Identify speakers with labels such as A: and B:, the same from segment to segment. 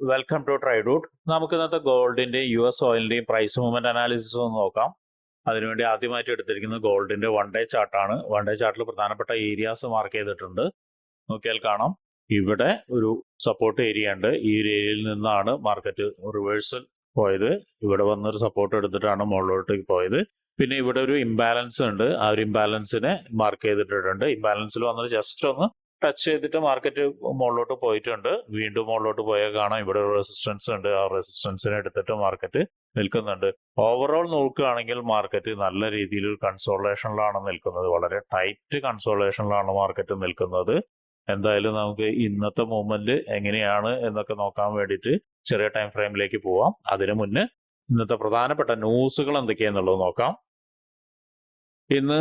A: Welcome to ട്രൈഡൂട്ട്. നമുക്ക് ഇന്നത്തെ ഗോൾഡിന്റെയും US ഓയിലിന്റെയും price movement analysis ഒന്ന് നോക്കാം. അതിനുവേണ്ടി ആദ്യമായിട്ട് എടുത്തിരിക്കുന്നത് ഗോൾഡിന്റെ 1 ഡേ ചാർട്ടാണ്. 1 ഡേ ചാർട്ടിൽ പ്രധാനപ്പെട്ട ഏരിയാസ് മാർക്ക് ചെയ്തിട്ടുണ്ട്. നോക്കിയാൽ കാണാം, ഇവിടെ ഒരു സപ്പോർട്ട് ഏരിയ ഉണ്ട്. ഈ ഒരു ഏരിയയിൽ നിന്നാണ് മാർക്കറ്റ് റിവേഴ്സൽ പോയത്. ഇവിടെ വന്നൊരു സപ്പോർട്ട് എടുത്തിട്ടാണ് മുകളിലോട്ടേക്ക് പോയത്. പിന്നെ ഇവിടെ ഒരു ഇംബാലൻസ് ഉണ്ട്. ആ ഒരു ഇംബാലൻസിനെ മാർക്ക് ചെയ്തിട്ടുണ്ട്. ഇംബാലൻസിൽ വന്നത് ജസ്റ്റ് ഒന്ന് ടച്ച് ചെയ്തിട്ട് മാർക്കറ്റ് മുകളിലോട്ട് പോയിട്ടുണ്ട്. വീണ്ടും മുകളിലോട്ട് പോയാൽ കാണാം ഇവിടെ ഒരു റെസിസ്റ്റൻസ് ഉണ്ട്. ആ റെസിസ്റ്റൻസിനെ എടുത്തിട്ട് മാർക്കറ്റ് നിൽക്കുന്നുണ്ട്. ഓവറോൾ നോക്കുകയാണെങ്കിൽ മാർക്കറ്റ് നല്ല രീതിയിൽ ഒരു കൺസോളേഷനിലാണ് നിൽക്കുന്നത്. വളരെ ടൈറ്റ് കൺസോളേഷനിലാണ് മാർക്കറ്റ് നിൽക്കുന്നത്. എന്തായാലും നമുക്ക് ഇന്നത്തെ മൂവ്മെന്റ് എങ്ങനെയാണ് എന്നൊക്കെ നോക്കാൻ വേണ്ടിയിട്ട് ചെറിയ ടൈം ഫ്രെയിമിലേക്ക് പോവാം. അതിനു മുന്നേ ഇന്നത്തെ പ്രധാനപ്പെട്ട ന്യൂസുകൾ എന്തൊക്കെയാന്നുള്ളത് നോക്കാം. ഇന്ന്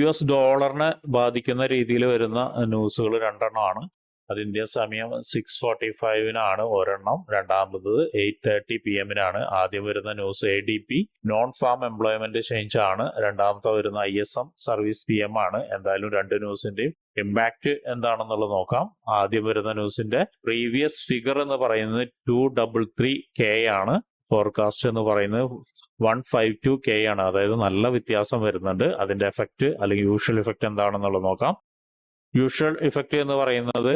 A: US ഡോളറിനെ ബാധിക്കുന്ന രീതിയിൽ വരുന്ന ന്യൂസുകൾ രണ്ടെണ്ണമാണ്. അത് ഇന്ത്യൻ സമയം 6:45 ഒരെണ്ണം, രണ്ടാമത് 8:30 PM ആദ്യം വരുന്ന news ADP non farm employment change ആണ്. രണ്ടാമത്തെ വരുന്ന ISM സർവീസ് PM ആണ്. എന്തായാലും രണ്ട് ന്യൂസിന്റെയും ഇമ്പാക്ട് എന്താണെന്നുള്ളത് നോക്കാം. ആദ്യം വരുന്ന ന്യൂസിന്റെ പ്രീവിയസ് ഫിഗർ എന്ന് പറയുന്നത് 233K ആണ്. ഫോർകാസ്റ്റ് എന്ന് പറയുന്നത് 152K ആണ്. അതായത് നല്ല വ്യത്യാസം വരുന്നുണ്ട്. അതിന്റെ എഫക്റ്റ് അല്ലെങ്കിൽ യൂഷ്വൽ ഇഫക്റ്റ് എന്താണെന്നുള്ളത് നോക്കാം. യൂഷ്വൽ ഇഫക്റ്റ് എന്ന് പറയുന്നത്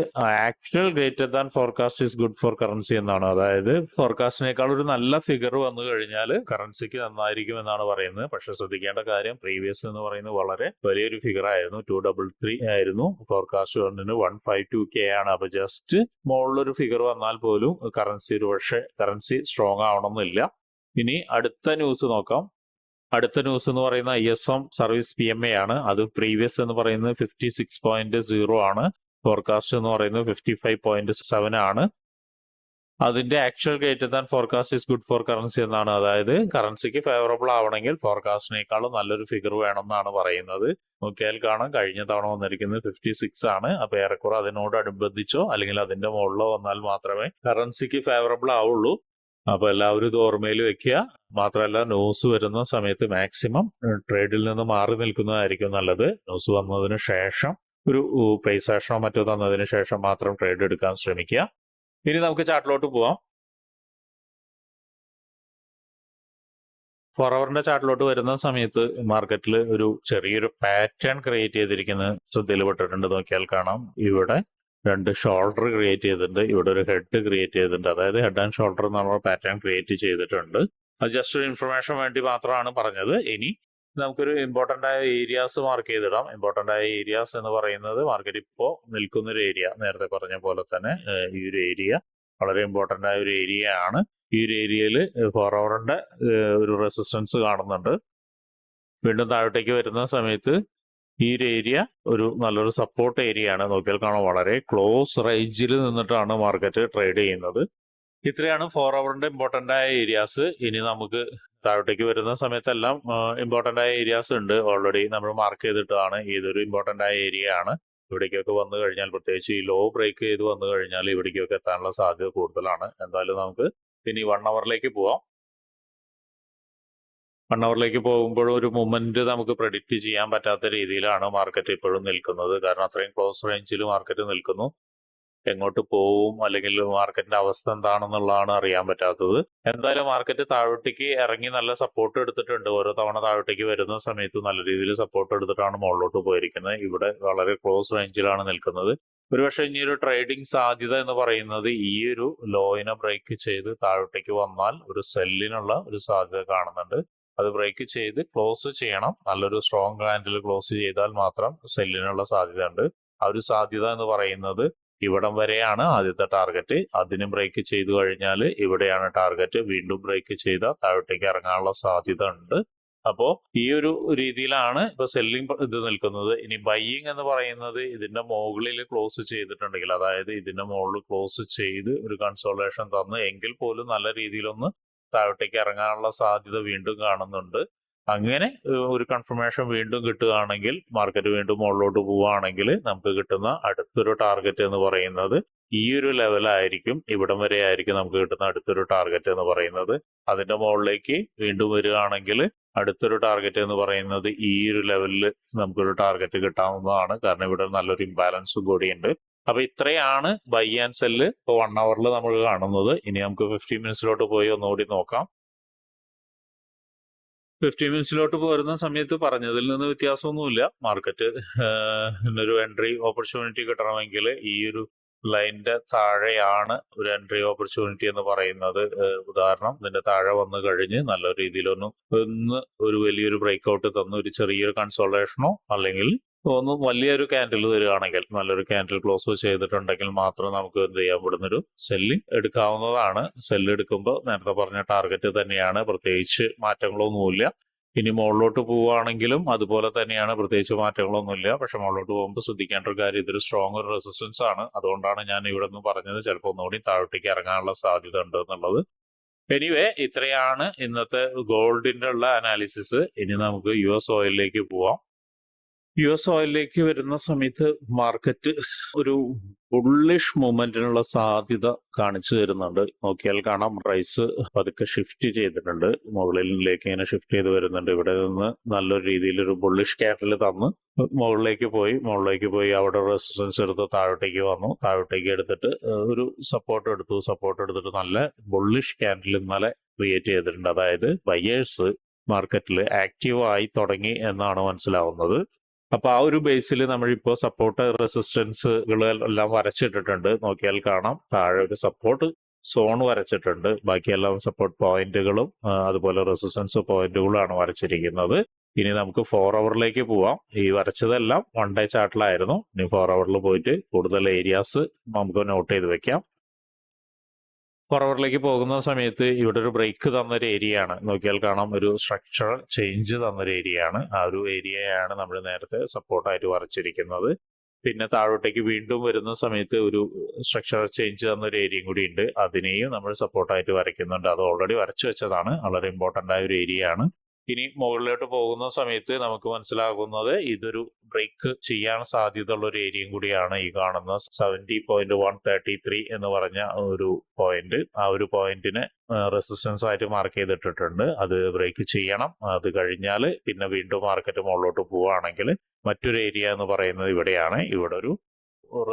A: actual greater than forecast is good for currency എന്നാണ്. അതായത് ഫോർകാസ്റ്റിനേക്കാൾ ഒരു നല്ല ഫിഗർ വന്നു കഴിഞ്ഞാൽ കറൻസിക്ക് നന്നായിരിക്കും എന്നാണ് പറയുന്നത്. പക്ഷെ ശ്രദ്ധിക്കേണ്ട കാര്യം, പ്രീവിയസ് എന്ന് പറയുന്നത് വളരെ വലിയൊരു ഫിഗർ ആയിരുന്നു. 233 ആയിരുന്നു. ഫോർകാസ്റ്റ് 152K ആണ്. അപ്പൊ ജസ്റ്റ് മുകളിലൊരു ഫിഗർ വന്നാൽ പോലും കറൻസി ഒരു പക്ഷേ കറൻസി സ്ട്രോങ് ആവണമെന്നില്ല. ഇനി അടുത്ത ന്യൂസ് നോക്കാം. അടുത്ത ന്യൂസ് എന്ന് പറയുന്ന ISM സർവീസ് PMA ആണ്. അത് പ്രീവിയസ് എന്ന് പറയുന്നത് 56.0 ആണ്. ഫോർകാസ്റ്റ് എന്ന് പറയുന്നത് 55.7 ആണ്. അതിന്റെ actual greater than forecast is good for currency എന്നാണ്. അതായത് കറൻസിക്ക് ഫേവറബിൾ ആവണമെങ്കിൽ ഫോർകാസ്റ്റിനേക്കാളും നല്ലൊരു ഫിഗർ വേണം എന്നാണ് പറയുന്നത്. നോക്കിയാൽ കാണാം, കഴിഞ്ഞ തവണ വന്നിരിക്കുന്നത് 56 ആണ്. അപ്പൊ ഏറെക്കുറെ അതിനോട് അനുബന്ധിച്ചോ അല്ലെങ്കിൽ അതിന്റെ മുകളിലോ വന്നാൽ മാത്രമേ കറൻസിക്ക് ഫേവറബിൾ ആവുള്ളൂ. അപ്പൊ എല്ലാവരും ഇത് ഓർമ്മയിൽ വെക്കുക. മാത്രമല്ല, ന്യൂസ് വരുന്ന സമയത്ത് മാക്സിമം ട്രേഡിൽ നിന്ന് മാറി നിൽക്കുന്നതായിരിക്കും നല്ലത്. ന്യൂസ് വന്നതിന് ശേഷം ഒരു പ്രൈസ് ആക്ഷനോ മറ്റോ തന്നതിന് ശേഷം മാത്രം ട്രേഡ് എടുക്കാൻ ശ്രമിക്കുക. ഇനി നമുക്ക് ചാർട്ടിലോട്ട് പോവാം. 4 അവറിന്റെ ചാർട്ടിലോട്ട് വരുന്ന സമയത്ത് മാർക്കറ്റിൽ ഒരു ചെറിയൊരു പാറ്റേൺ ക്രിയേറ്റ് ചെയ്തിരിക്കുന്നത് ശ്രദ്ധയിൽപ്പെട്ടിട്ടുണ്ട്. നോക്കിയാൽ കാണാം, ഇവിടെ രണ്ട് ഷോൾഡർ ക്രിയേറ്റ് ചെയ്തിട്ടുണ്ട്. ഇവിടെ ഒരു ഹെഡ് ക്രിയേറ്റ് ചെയ്തിട്ടുണ്ട്. അതായത് ഹെഡ് ആൻഡ് ഷോൾഡർ എന്നുള്ള പാറ്റേൺ ക്രിയേറ്റ് ചെയ്തിട്ടുണ്ട്. അത് ജസ്റ്റ് ഒരു ഇൻഫർമേഷൻ വേണ്ടി മാത്രമാണ് പറഞ്ഞത്. ഇനി നമുക്കൊരു ഇമ്പോർട്ടന്റ് ആയ ഏരിയാസ് മാർക്ക് ചെയ്തിടാം. ഇമ്പോർട്ടന്റ് ആയ ഏരിയാസ് എന്ന് പറയുന്നത് മാർക്കറ്റ് ഇപ്പോൾ നിൽക്കുന്ന ഒരു ഏരിയ, നേരത്തെ പറഞ്ഞ പോലെ തന്നെ ഈ ഒരു ഏരിയ വളരെ ഇമ്പോർട്ടന്റ് ആയ ഒരു ഏരിയ ആണ്. ഈ ഒരു ഏരിയയിൽ 4 അവറിന്റെ ഒരു റെസിസ്റ്റൻസ് കാണുന്നുണ്ട്. വീണ്ടും താഴോട്ടേക്ക് വരുന്ന സമയത്ത് ഈ ഒരു ഏരിയ ഒരു നല്ലൊരു സപ്പോർട്ട് ഏരിയ ആണ്. നോക്കിയാൽ കാണാം, വളരെ ക്ലോസ് റേഞ്ചിൽ നിന്നിട്ടാണ് മാർക്കറ്റ് ട്രേഡ് ചെയ്യുന്നത്. ഇത്രയാണ് 4 അവറിന്റെ ഇമ്പോർട്ടന്റ് ആയ ഏരിയാസ്. ഇനി നമുക്ക് താഴോട്ടേക്ക് വരുന്ന സമയത്തെല്ലാം ഇമ്പോർട്ടന്റ് ആയ ഏരിയാസ് ഉണ്ട്. ഓൾറെഡി നമ്മൾ മാർക്ക് ചെയ്തിട്ടാണ്. ഇതൊരു ഇമ്പോർട്ടന്റ് ആയ ഏരിയ ആണ്. ഇവിടേക്കൊക്കെ വന്നു കഴിഞ്ഞാൽ, പ്രത്യേകിച്ച് ഈ ലോ ബ്രേക്ക് ചെയ്ത് വന്നു കഴിഞ്ഞാൽ ഇവിടേക്കൊക്കെ എത്താനുള്ള സാധ്യത കൂടുതലാണ്. എന്തായാലും നമുക്ക് ഇനി 1 അവറിലേക്ക് പോവാം. 1 അവറിലേക്ക് പോകുമ്പോഴും ഒരു മൂവ്മെന്റ് നമുക്ക് പ്രെഡിക്റ്റ് ചെയ്യാൻ പറ്റാത്ത രീതിയിലാണ് മാർക്കറ്റ് ഇപ്പോഴും നിൽക്കുന്നത്. കാരണം അത്രയും ക്ലോസ് റേഞ്ചിൽ മാർക്കറ്റ് നിൽക്കുന്നു. എങ്ങോട്ട് പോവും അല്ലെങ്കിൽ മാർക്കറ്റിന്റെ അവസ്ഥ എന്താണെന്നുള്ളതാണ് അറിയാൻ പറ്റാത്തത്. എന്തായാലും മാർക്കറ്റ് താഴോട്ടേക്ക് ഇറങ്ങി നല്ല സപ്പോർട്ട് എടുത്തിട്ടുണ്ട്. ഓരോ തവണ താഴോട്ടേക്ക് വരുന്ന സമയത്ത് നല്ല രീതിയിൽ സപ്പോർട്ട് എടുത്തിട്ടാണ് മുകളിലോട്ട് പോയിരിക്കുന്നത്. ഇവിടെ വളരെ ക്ലോസ് റേഞ്ചിലാണ് നിൽക്കുന്നത്. ഒരുപക്ഷെ ഇനി ഒരു ട്രേഡിംഗ് സാധ്യത എന്ന് പറയുന്നത് ഈ ഒരു ലോയിനെ ബ്രേക്ക് ചെയ്ത് താഴോട്ടേക്ക് വന്നാൽ ഒരു സെല്ലിനുള്ള ഒരു സാധ്യത കാണുന്നുണ്ട്. അത് ബ്രേക്ക് ചെയ്ത് ക്ലോസ് ചെയ്യണം. നല്ലൊരു സ്ട്രോങ് ക്യാൻഡിൽ ക്ലോസ് ചെയ്താൽ മാത്രം സെല്ലിനുള്ള സാധ്യത ഉണ്ട്. ആ ഒരു സാധ്യത എന്ന് പറയുന്നത് ഇവിടം വരെയാണ് ആദ്യത്തെ ടാർഗറ്റ്. അതിന് ബ്രേക്ക് ചെയ്തു കഴിഞ്ഞാൽ ഇവിടെയാണ് ടാർഗറ്റ്. വീണ്ടും ബ്രേക്ക് ചെയ്താൽ താഴോട്ടേക്ക് ഇറങ്ങാനുള്ള സാധ്യത ഉണ്ട്. അപ്പോ ഈ ഒരു രീതിയിലാണ് ഇപ്പൊ സെല്ലിംഗ് ഇത് നിൽക്കുന്നത്. ഇനി ബൈയിങ് എന്ന് പറയുന്നത് ഇതിന്റെ മുകളിൽ ക്ലോസ് ചെയ്തിട്ടുണ്ടെങ്കിൽ, അതായത് ഇതിന്റെ മുകളിൽ ക്ലോസ് ചെയ്ത് ഒരു കൺസോളേഷൻ തന്ന് എങ്കിൽ പോലും നല്ല രീതിയിലൊന്ന് താഴോട്ടേക്ക് ഇറങ്ങാനുള്ള സാധ്യത വീണ്ടും കാണുന്നുണ്ട്. അങ്ങനെ ഒരു കൺഫർമേഷൻ വീണ്ടും കിട്ടുകയാണെങ്കിൽ, മാർക്കറ്റ് വീണ്ടും മുകളിലോട്ട് പോവുകയാണെങ്കിൽ നമുക്ക് കിട്ടുന്ന അടുത്തൊരു ടാർഗറ്റ് എന്ന് പറയുന്നത് ഈ ഒരു ലെവലായിരിക്കും. ഇവിടം വരെ ആയിരിക്കും നമുക്ക് കിട്ടുന്ന അടുത്തൊരു ടാർഗറ്റ് എന്ന് പറയുന്നത്. അതിന്റെ മുകളിലേക്ക് വീണ്ടും വരികയാണെങ്കിൽ അടുത്തൊരു ടാർഗറ്റ് എന്ന് പറയുന്നത് ഈ ഒരു ലെവലിൽ നമുക്കൊരു ടാർഗറ്റ് കിട്ടാവുന്നതാണ്. കാരണം ഇവിടെ നല്ലൊരു ഇംബാലൻസും കൂടിയുണ്ട്. അപ്പൊ ഇത്രയാണ് ബൈ ആൻഡ് സെല്ല് ഇപ്പോൾ 1 അവറിൽ നമ്മൾ കാണുന്നത്. ഇനി നമുക്ക് 15 മിനിറ്റ്സിലോട്ട് പോയി ഒന്നുകൂടി നോക്കാം. 15 മിനിറ്റ്സിലോട്ട് പോരുന്ന സമയത്ത് പറഞ്ഞതിൽ നിന്ന് വ്യത്യാസമൊന്നുമില്ല. മാർക്കറ്റ് ഒരു എൻട്രി ഓപ്പർച്യൂണിറ്റി കിട്ടണമെങ്കിൽ ഈ ഒരു ലൈനിന്റെ താഴെയാണ് ഒരു എൻട്രി ഓപ്പർച്യൂണിറ്റി എന്ന് പറയുന്നത്. ഉദാഹരണം ഇതിന്റെ താഴെ വന്നു കഴിഞ്ഞ് നല്ല രീതിയിലൊന്ന് ഒരു വലിയൊരു ബ്രേക്ക് ഔട്ട് തന്ന് ഒരു ചെറിയൊരു കൺസോളേഷനോ അല്ലെങ്കിൽ ഒന്ന് വലിയൊരു ക്യാൻഡിൽ തരികയാണെങ്കിൽ, നല്ലൊരു ക്യാൻഡിൽ ക്ലോസ് ചെയ്തിട്ടുണ്ടെങ്കിൽ മാത്രം നമുക്ക് എന്ത് ചെയ്യാൻ ഇവിടുന്ന് ഒരു സെല്ലിംഗ് എടുക്കാവുന്നതാണ്. സെല്ല് എടുക്കുമ്പോൾ നേരത്തെ പറഞ്ഞ ടാർഗറ്റ് തന്നെയാണ്, പ്രത്യേകിച്ച് മാറ്റങ്ങളൊന്നുമില്ല. ഇനി മുകളിലോട്ട് പോവുകയാണെങ്കിലും അതുപോലെ തന്നെയാണ്, പ്രത്യേകിച്ച് മാറ്റങ്ങളൊന്നുമില്ല. പക്ഷെ മുകളിലോട്ട് പോകുമ്പോൾ ശ്രദ്ധിക്കേണ്ട ഒരു കാര്യം, ഇതൊരു സ്ട്രോങ് ഒരു റെസിസ്റ്റൻസ് ആണ്. അതുകൊണ്ടാണ് ഞാൻ ഇവിടെ നിന്ന് പറഞ്ഞത് ചിലപ്പോൾ ഒന്നുകൂടി താഴോട്ടേക്ക് ഇറങ്ങാനുള്ള സാധ്യത ഉണ്ട് എന്നുള്ളത്. എനിവേ, ഇത്രയാണ് ഇന്നത്തെ ഗോൾഡിന്റെ ഉള്ള അനാലിസിസ്. ഇനി നമുക്ക് US ഓയിലിലേക്ക് പോവാം. US ഓയിലിലേക്ക് വരുന്ന സമയത്ത് മാർക്കറ്റ് ഒരു ബുള്ളിഷ് മൂവ്മെന്റിനുള്ള സാധ്യത കാണിച്ചു തരുന്നുണ്ട്. നോക്കിയാൽ കാണാം, പ്രൈസ് പതുക്കെ ഷിഫ്റ്റ് ചെയ്തിട്ടുണ്ട്, മുകളിലേക്ക് ഇങ്ങനെ ഷിഫ്റ്റ് ചെയ്ത് വരുന്നുണ്ട്. ഇവിടെ നിന്ന് നല്ലൊരു രീതിയിൽ ഒരു ബുള്ളിഷ് ക്യാൻഡിൽ തന്ന് മുകളിലേക്ക് പോയി അവിടെ റെസിസ്റ്റൻസ് എടുത്ത് താഴോട്ടേക്ക് വന്നു. താഴോട്ടേക്ക് എടുത്തിട്ട് ഒരു സപ്പോർട്ട് എടുത്തിട്ട് നല്ല ബുള്ളിഷ് ക്യാൻഡിൽ ഇന്നലെ ക്രിയേറ്റ് ചെയ്തിട്ടുണ്ട്. അതായത് ബയേഴ്സ് മാർക്കറ്റിൽ ആക്റ്റീവ് ആയി തുടങ്ങി എന്നാണ് മനസ്സിലാവുന്നത്. അപ്പൊ ആ ഒരു ബേസിൽ നമ്മളിപ്പോ സപ്പോർട്ട് റെസിസ്റ്റൻസുകൾ എല്ലാം വരച്ചിട്ടിട്ടുണ്ട്. നോക്കിയാൽ കാണാം, താഴെ ഒരു സപ്പോർട്ട് സോൺ വരച്ചിട്ടുണ്ട്. ബാക്കിയെല്ലാം സപ്പോർട്ട് പോയിന്റുകളും അതുപോലെ റെസിസ്റ്റൻസ് പോയിന്റുകളാണ് വരച്ചിരിക്കുന്നത്. ഇനി നമുക്ക് 4 അവറിലേക്ക് പോവാം. ഈ വരച്ചതെല്ലാം 1 ഡേ ചാർട്ടിലായിരുന്നു. ഇനി 4 അവറിൽ പോയിട്ട് കൂടുതൽ ഏരിയാസ് നമുക്ക് നോട്ട് ചെയ്ത് വെക്കാം. 4 അവറിലേക്ക് പോകുന്ന സമയത്ത് ഇവിടെ ഒരു ബ്രേക്ക് തന്നൊരു ഏരിയയാണ്. നോക്കിയാൽ കാണാം, ഒരു സ്ട്രക്ചറൽ ചേഞ്ച് തന്നൊരു ഏരിയയാണ്. ആ ഒരു ഏരിയയാണ് നമ്മൾ നേരത്തെ സപ്പോർട്ടായിട്ട് വരച്ചിരിക്കുന്നത്. പിന്നെ താഴോട്ടേക്ക് വീണ്ടും വരുന്ന സമയത്ത് ഒരു സ്ട്രക്ചറൽ ചേഞ്ച് തന്നൊരു ഏരിയയും കൂടി ഉണ്ട്. അതിനെയും നമ്മൾ സപ്പോർട്ടായിട്ട് വരയ്ക്കുന്നുണ്ട്. അത് ഓൾറെഡി വരച്ചു വെച്ചതാണ്. വളരെ ഇമ്പോർട്ടൻ്റ് ആയ ഒരു ഏരിയയാണ്. ഇനി മുകളിലോട്ട് പോകുന്ന സമയത്ത് നമുക്ക് മനസ്സിലാകുന്നത് ഇതൊരു ബ്രേക്ക് ചെയ്യാൻ സാധ്യതയുള്ള ഒരു ഏരിയയും കൂടിയാണ്. ഈ കാണുന്ന 70.133 എന്ന് പറഞ്ഞ ഒരു പോയിന്റ്, ആ ഒരു പോയിന്റിന് റെസിസ്റ്റൻസ് ആയിട്ട് മാർക്ക് ചെയ്തിട്ടിട്ടുണ്ട്. അത് ബ്രേക്ക് ചെയ്യണം. അത് കഴിഞ്ഞാൽ പിന്നെ വീണ്ടും മാർക്കറ്റ് മുകളിലോട്ട് പോവുകയാണെങ്കിൽ മറ്റൊരു ഏരിയ എന്ന് പറയുന്നത് ഇവിടെയാണ്. ഇവിടെ ഒരു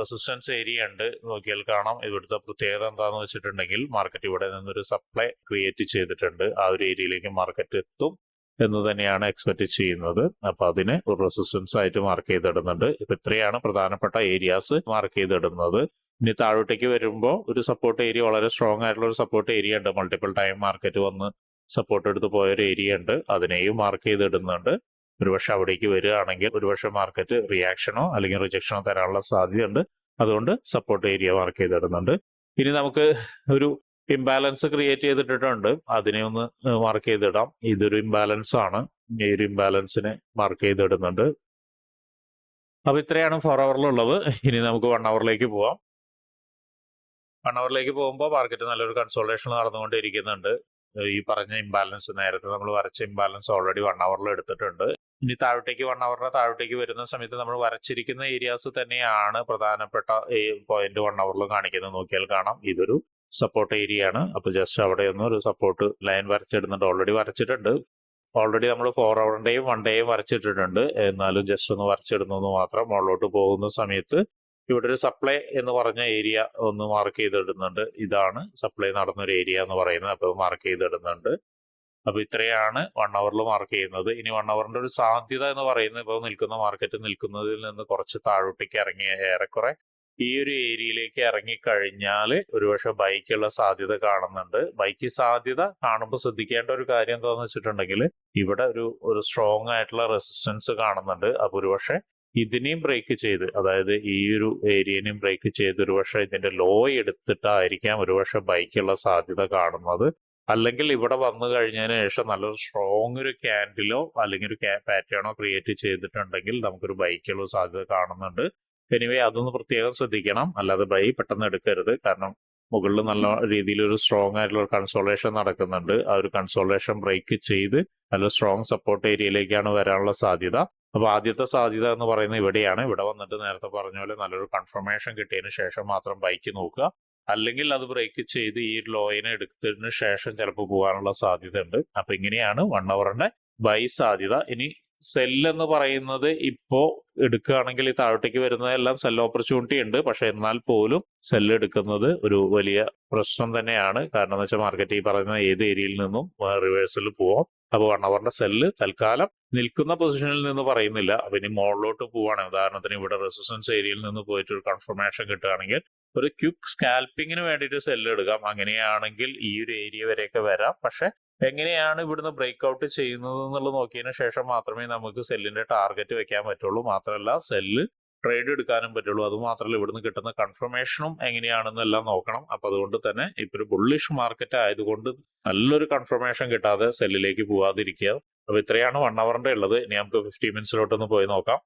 A: റെസിസ്റ്റൻസ് ഏരിയ ഉണ്ട്. നോക്കിയാൽ കാണാം, ഇവിടുത്തെ പ്രത്യേകത എന്താണെന്ന് വെച്ചിട്ടുണ്ടെങ്കിൽ മാർക്കറ്റ് ഇവിടെ നിന്നൊരു സപ്ലൈ ക്രിയേറ്റ് ചെയ്തിട്ടുണ്ട്. ആ ഒരു ഏരിയയിലേക്ക് മാർക്കറ്റ് എത്തും എന്ന് തന്നെയാണ് എക്സ്പെക്ട് ചെയ്യുന്നത്. അപ്പൊ അതിന് ഒരു റെസിസ്റ്റൻസ് ആയിട്ട് മാർക്ക് ചെയ്തിടുന്നുണ്ട്. ഇപ്പൊ ഇത്രയാണ് പ്രധാനപ്പെട്ട ഏരിയാസ് മാർക്ക് ചെയ്തിടുന്നത്. ഇനി താഴോട്ടേക്ക് വരുമ്പോൾ ഒരു സപ്പോർട്ട് ഏരിയ, വളരെ സ്ട്രോങ് ആയിട്ടുള്ള ഒരു സപ്പോർട്ട് ഏരിയ ഉണ്ട്. മൾട്ടിപ്പിൾ ടൈം മാർക്കറ്റ് വന്ന് സപ്പോർട്ട് എടുത്ത് പോയൊരു ഏരിയ ഉണ്ട്. അതിനെയും മാർക്ക് ചെയ്തിടുന്നുണ്ട്. ഒരുപക്ഷെ അവിടേക്ക് വരികയാണെങ്കിൽ ഒരുപക്ഷെ മാർക്കറ്റ് റിയാക്ഷനോ അല്ലെങ്കിൽ റിജക്ഷനോ തരാനുള്ള സാധ്യതയുണ്ട്. അതുകൊണ്ട് സപ്പോർട്ട് ഏരിയ മാർക്ക് ചെയ്തിടുന്നുണ്ട്. ഇനി നമുക്ക് ഒരു ഇംബാലൻസ് ക്രിയേറ്റ് ചെയ്തിട്ടുണ്ട്. അതിനെ ഒന്ന് മാർക്ക് ചെയ്തിടാം. ഇതൊരു ഇംബാലൻസ് ആണ്. ഈ ഒരു ഇംബാലൻസിനെ മാർക്ക് ചെയ്തിടുന്നുണ്ട്. അപ്പൊ ഇത്രയാണ് 4 അവറിലുള്ളത്. ഇനി നമുക്ക് 1 അവറിലേക്ക് പോവാം. 1 അവറിലേക്ക് പോകുമ്പോൾ മാർക്കറ്റ് നല്ലൊരു കൺസോൾട്ടേഷൻ നടന്നുകൊണ്ടിരിക്കുന്നുണ്ട്. ഈ പറഞ്ഞ ഇംബാലൻസ്, നേരത്തെ നമ്മൾ വരച്ച ഇംബാലൻസ് ഓൾറെഡി 1 അവറിൽ എടുത്തിട്ടുണ്ട്. ഇനി താഴോട്ടേക്ക് 1 അവറിന് താഴോട്ടേക്ക് വരുന്ന സമയത്ത് നമ്മൾ വരച്ചിരിക്കുന്ന ഏരിയാസ് തന്നെയാണ് പ്രധാനപ്പെട്ട ഈ പോയിന്റ് 1 അവറിൽ കാണിക്കുന്നത്. നോക്കിയാൽ കാണാം, ഇതൊരു സപ്പോർട്ട് ഏരിയ ആണ്. അപ്പൊ ജസ്റ്റ് അവിടെ ഒന്ന് ഒരു സപ്പോർട്ട് ലൈൻ വരച്ചിടുന്നുണ്ട്. ഓൾറെഡി വരച്ചിട്ടുണ്ട്. ഓൾറെഡി നമ്മൾ 4 അവറിന്റെയും 1 ഡേയും വരച്ചിട്ടിട്ടുണ്ട്. എന്നാലും ജസ്റ്റ് ഒന്ന് വരച്ചിടുന്നു മാത്രം. മുകളിലോട്ട് പോകുന്ന സമയത്ത് ഇവിടെ ഒരു സപ്ലൈ എന്ന് പറഞ്ഞ ഏരിയ ഒന്ന് മാർക്ക് ചെയ്തിടുന്നുണ്ട്. ഇതാണ് സപ്ലൈ നടന്നൊരു ഏരിയ എന്ന് പറയുന്നത്. അപ്പൊ മാർക്ക് ചെയ്തിടുന്നുണ്ട്. അപ്പൊ ഇത്രയാണ് 1 അവറിൽ മാർക്ക് ചെയ്യുന്നത്. ഇനി 1 അവറിന്റെ ഒരു സാധ്യത എന്ന് പറയുന്നത്, ഇപ്പോൾ നിൽക്കുന്ന മാർക്കറ്റ് നിൽക്കുന്നതിൽ നിന്ന് കുറച്ച് താഴോട്ടേക്ക് ഇറങ്ങി ഏറെക്കുറെ ഈ ഒരു ഏരിയയിലേക്ക് ഇറങ്ങിക്കഴിഞ്ഞാൽ ഒരുപക്ഷെ ബൈക്കുള്ള സാധ്യത കാണുന്നുണ്ട്. ബൈക്ക് സാധ്യത കാണുമ്പോൾ ശ്രദ്ധിക്കേണ്ട ഒരു കാര്യം എന്താണെന്ന് വെച്ചിട്ടുണ്ടെങ്കിൽ ഇവിടെ ഒരു സ്ട്രോങ് ആയിട്ടുള്ള റെസിസ്റ്റൻസ് കാണുന്നുണ്ട്. അപ്പൊ ഒരുപക്ഷെ ഇതിനെയും ബ്രേക്ക് ചെയ്ത്, അതായത് ഈ ഒരു ഏരിയനെയും ബ്രേക്ക് ചെയ്ത് ഒരുപക്ഷെ ഇതിന്റെ ലോ എടുത്തിട്ടായിരിക്കാം ഒരുപക്ഷെ ബൈക്കുള്ള സാധ്യത കാണുന്നത്. അല്ലെങ്കിൽ ഇവിടെ വന്നു കഴിഞ്ഞതിന് ശേഷം നല്ലൊരു സ്ട്രോങ് ഒരു ക്യാൻഡിലോ അല്ലെങ്കിൽ ഒരു പാറ്റേണോ ക്രിയേറ്റ് ചെയ്തിട്ടുണ്ടെങ്കിൽ നമുക്കൊരു ബൈക്കുള്ള സാധ്യത കാണുന്നുണ്ട്. എനിവേ, അതൊന്ന് പ്രത്യേകം ശ്രദ്ധിക്കണം. അല്ലാതെ ബൈ പെട്ടെന്ന് എടുക്കരുത്. കാരണം മുകളിൽ നല്ല രീതിയിൽ ഒരു സ്ട്രോങ് ആയിട്ടുള്ള ഒരു കൺസോളേഷൻ നടക്കുന്നുണ്ട്. ആ ഒരു കൺസോളേഷൻ ബ്രേക്ക് ചെയ്ത് നല്ല സ്ട്രോങ് സപ്പോർട്ട് ഏരിയയിലേക്കാണ് വരാനുള്ള സാധ്യത. അപ്പൊ ആദ്യത്തെ സാധ്യത എന്ന് പറയുന്നത് ഇവിടെയാണ്. ഇവിടെ വന്നിട്ട് നേരത്തെ പറഞ്ഞ പോലെ നല്ലൊരു കൺഫർമേഷൻ കിട്ടിയതിന് ശേഷം മാത്രം ബൈക്ക് നോക്കുക. അല്ലെങ്കിൽ അത് ബ്രേക്ക് ചെയ്ത് ഈ ലോയിനെ എടുത്തതിന് ശേഷം ചിലപ്പോൾ പോകാനുള്ള സാധ്യത ഉണ്ട്. അപ്പൊ ഇങ്ങനെയാണ് 1 അവറിന്റെ ബൈ സാധ്യത. ഇനി സെല്ല് എന്ന് പറയുന്നത് ഇപ്പോൾ എടുക്കുകയാണെങ്കിൽ ഈ താഴോട്ടേക്ക് വരുന്നതെല്ലാം സെൽ ഓപ്പർച്യൂണിറ്റി ഉണ്ട്. പക്ഷെ എന്നാൽ പോലും സെല്ല് എടുക്കുന്നത് ഒരു വലിയ പ്രശ്നം തന്നെയാണ്. കാരണം എന്ന് വെച്ചാൽ മാർക്കറ്റ് ഈ പറയുന്ന ഏത് ഏരിയയിൽ നിന്നും റിവേഴ്സൽ പോവാം. അപ്പോൾ 1 അവറിന്റെ സെല്ല് തൽക്കാലം നിൽക്കുന്ന പൊസിഷനിൽ നിന്ന് പറയുന്നില്ല. അപ്പൊ ഇനി മുകളിലോട്ട് പോവാണ്, ഉദാഹരണത്തിന് ഇവിടെ റെസിസ്റ്റൻസ് ഏരിയയിൽ നിന്ന് പോയിട്ട് ഒരു കൺഫർമേഷൻ കിട്ടുകയാണെങ്കിൽ ഒരു ക്വിക്ക് സ്കാൽപ്പിങ്ങിന് വേണ്ടിയിട്ട് സെല്ല് എടുക്കാം. അങ്ങനെയാണെങ്കിൽ ഈ ഒരു ഏരിയ വരെയൊക്കെ വരാം. പക്ഷെ എങ്ങനെയാണ് ഇവിടുന്ന് ബ്രേക്ക് ഔട്ട് ചെയ്യുന്നത് എന്നുള്ളത് നോക്കിയതിന് ശേഷം മാത്രമേ നമുക്ക് സെല്ലിന്റെ ടാർഗറ്റ് വെക്കാൻ പറ്റുള്ളൂ. മാത്രമല്ല സെല്ല് ട്രേഡ് എടുക്കാനും പറ്റുള്ളൂ. അതുമാത്രമല്ല ഇവിടുന്ന് കിട്ടുന്ന കൺഫർമേഷനും എങ്ങനെയാണെന്നെല്ലാം നോക്കണം. അപ്പൊ അതുകൊണ്ട് തന്നെ ഇപ്പൊ ഒരു ബുള്ളിഷ് മാർക്കറ്റ് ആയതുകൊണ്ട് നല്ലൊരു കൺഫർമേഷൻ കിട്ടാതെ സെല്ലിലേക്ക് പോവാതിരിക്കുക. അപ്പൊ ഇത്രയാണ് 1 അവറിന്റെ ഉള്ളത്. ഇനി നമുക്ക് 50 മിനിറ്റ്സിലോട്ടൊന്ന് പോയി നോക്കാം.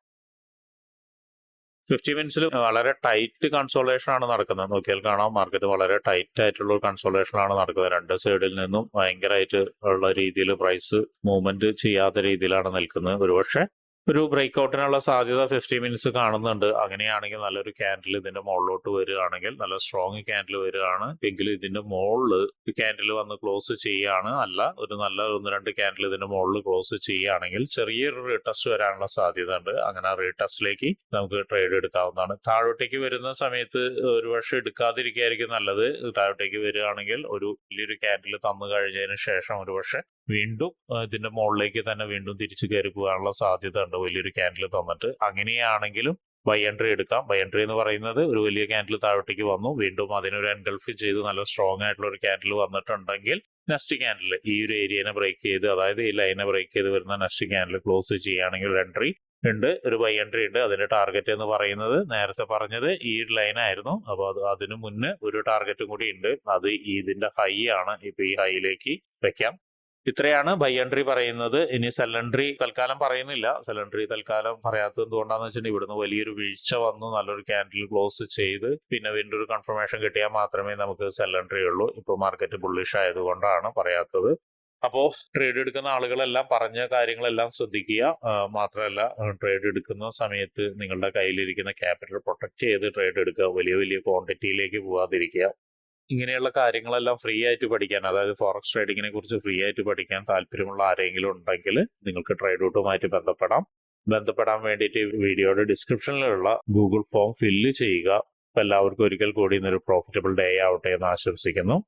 A: 50 മിനിറ്റ്സിൽ വളരെ ടൈറ്റ് കൺസോളേഷൻ ആണ് നടക്കുന്നത്. നോക്കിയാൽ കാണാം മാർക്കറ്റ് വളരെ ടൈറ്റ് ആയിട്ടുള്ള ഒരു കൺസോളേഷൻ ആണ് നടക്കുന്നത്. രണ്ട് സൈഡിൽ നിന്നും ഭയങ്കരമായിട്ട് ഉള്ള രീതിയിൽ പ്രൈസ് മൂവ്മെന്റ് ചെയ്യാത്ത രീതിയിലാണ് നിൽക്കുന്നത്. ഒരുപക്ഷെ ഒരു ബ്രേക്ക് ഔട്ടിനുള്ള സാധ്യത 50 മിനിറ്റ്സ് കാണുന്നുണ്ട്. അങ്ങനെയാണെങ്കിൽ നല്ലൊരു ക്യാൻഡിൽ ഇതിന്റെ മുകളിലോട്ട് വരികയാണെങ്കിൽ, നല്ല സ്ട്രോങ് ക്യാൻഡിൽ വരികയാണ് എങ്കിൽ ഇതിന്റെ മുകളിൽ ക്യാൻഡിൽ വന്ന് ക്ലോസ് ചെയ്യുകയാണ്, അല്ല ഒരു നല്ല 1-2 ക്യാൻഡിൽ ഇതിന്റെ മുകളിൽ ക്ലോസ് ചെയ്യുകയാണെങ്കിൽ ചെറിയൊരു റീടെസ്റ്റ് വരാനുള്ള സാധ്യത ഉണ്ട്. അങ്ങനെ ആ റീടെസ്റ്റിലേക്ക് നമുക്ക് ട്രേഡ് എടുക്കാവുന്നതാണ്. താഴോട്ടേക്ക് വരുന്ന സമയത്ത് ഒരുപക്ഷെ എടുക്കാതിരിക്കുകയായിരിക്കും നല്ലത്. താഴോട്ടേക്ക് വരികയാണെങ്കിൽ ഒരു വലിയൊരു ക്യാൻഡിൽ തന്നു കഴിഞ്ഞതിന് ശേഷം ഒരുപക്ഷെ വീണ്ടും ഇതിന്റെ മുകളിലേക്ക് തന്നെ വീണ്ടും തിരിച്ചു കയറി പോകാനുള്ള സാധ്യത ഉണ്ട് വലിയൊരു ക്യാൻഡിൽ തന്നിട്ട്. അങ്ങനെയാണെങ്കിലും ബൈ എൻട്രി എടുക്കാം. ബൈ എൻട്രി എന്ന് പറയുന്നത് ഒരു വലിയ ക്യാൻഡിൽ താഴോട്ടേക്ക് വന്നു, വീണ്ടും അതിനൊരു എൻഗൾഫ് ചെയ്ത് നല്ല സ്ട്രോങ് ആയിട്ടുള്ള ഒരു ക്യാൻഡിൽ വന്നിട്ടുണ്ടെങ്കിൽ നെക്സ്റ്റ് ക്യാൻഡിൽ ഈ ഒരു ഏരിയനെ ബ്രേക്ക് ചെയ്ത്, അതായത് ഈ ലൈനെ ബ്രേക്ക് ചെയ്ത് വരുന്ന നെക്സ്റ്റ് ക്യാൻഡിൽ ക്ലോസ് ചെയ്യുകയാണെങ്കിൽ ഒരു എൻട്രി ഉണ്ട്, ഒരു ബൈ എൻട്രി ഉണ്ട്. അതിന്റെ ടാർഗറ്റ് എന്ന് പറയുന്നത് നേരത്തെ പറഞ്ഞത് ഈ ലൈൻ ആയിരുന്നു. അപ്പൊ അതിനു മുന്നേ ഒരു ടാർഗറ്റും കൂടി ഉണ്ട്, അത് ഇതിന്റെ ഹൈ ആണ്. ഇപ്പൊ ഈ ഹൈയിലേക്ക് വെക്കാം. ഇത്രയാണ് ബൈ എൻട്രി പറയുന്നത്. ഇനി സെൽ എൻട്രി തൽക്കാലം പറയുന്നില്ല. സെൽ എൻട്രി തൽക്കാലം പറയാത്തത് എന്തുകൊണ്ടാന്ന് വെച്ചിട്ടുണ്ടെങ്കിൽ ഇവിടുന്ന് വലിയൊരു വീഴ്ച വന്നു, നല്ലൊരു ക്യാൻഡിൽ ക്ലോസ് ചെയ്ത് പിന്നെ വീണ്ടും ഒരു കൺഫർമേഷൻ കിട്ടിയാൽ മാത്രമേ നമുക്ക് സെൽ എൻട്രി ഉള്ളൂ. ഇപ്പൊ മാർക്കറ്റ് ബുള്ളിഷ് ആയതുകൊണ്ടാണ് പറയാത്തത്. അപ്പോ ട്രേഡ് എടുക്കുന്ന ആളുകളെല്ലാം പറഞ്ഞ കാര്യങ്ങളെല്ലാം ശ്രദ്ധിക്കുക. മാത്രമല്ല ട്രേഡ് എടുക്കുന്ന സമയത്ത് നിങ്ങളുടെ കയ്യിലിരിക്കുന്ന ക്യാപിറ്റൽ പ്രൊട്ടക്ട് ചെയ്ത് ട്രേഡ് എടുക്കുക. വലിയ വലിയ ക്വാണ്ടിറ്റിയിലേക്ക് പോവാതിരിക്കുക. ഇങ്ങനെയുള്ള കാര്യങ്ങളെല്ലാം ഫ്രീ ആയിട്ട് പഠിക്കാൻ, അതായത് ഫോറക്സ് ട്രേഡിങ്ങിനെ കുറിച്ച് ഫ്രീ ആയിട്ട് പഠിക്കാൻ താല്പര്യമുള്ള ആരെങ്കിലും ഉണ്ടെങ്കിൽ നിങ്ങൾക്ക് ട്രേഡ് റൂട്ടുമായിട്ട് ബന്ധപ്പെടാൻ വേണ്ടിയിട്ട് വീഡിയോയുടെ ഡിസ്ക്രിപ്ഷനിലുള്ള ഗൂഗിൾ ഫോം ഫില്ല് ചെയ്യുക. എല്ലാവർക്കും ഒരിക്കൽ കൂടി ഇന്നൊരു പ്രോഫിറ്റബിൾ ഡേ ആവട്ടെ എന്ന് ആശംസിക്കുന്നു.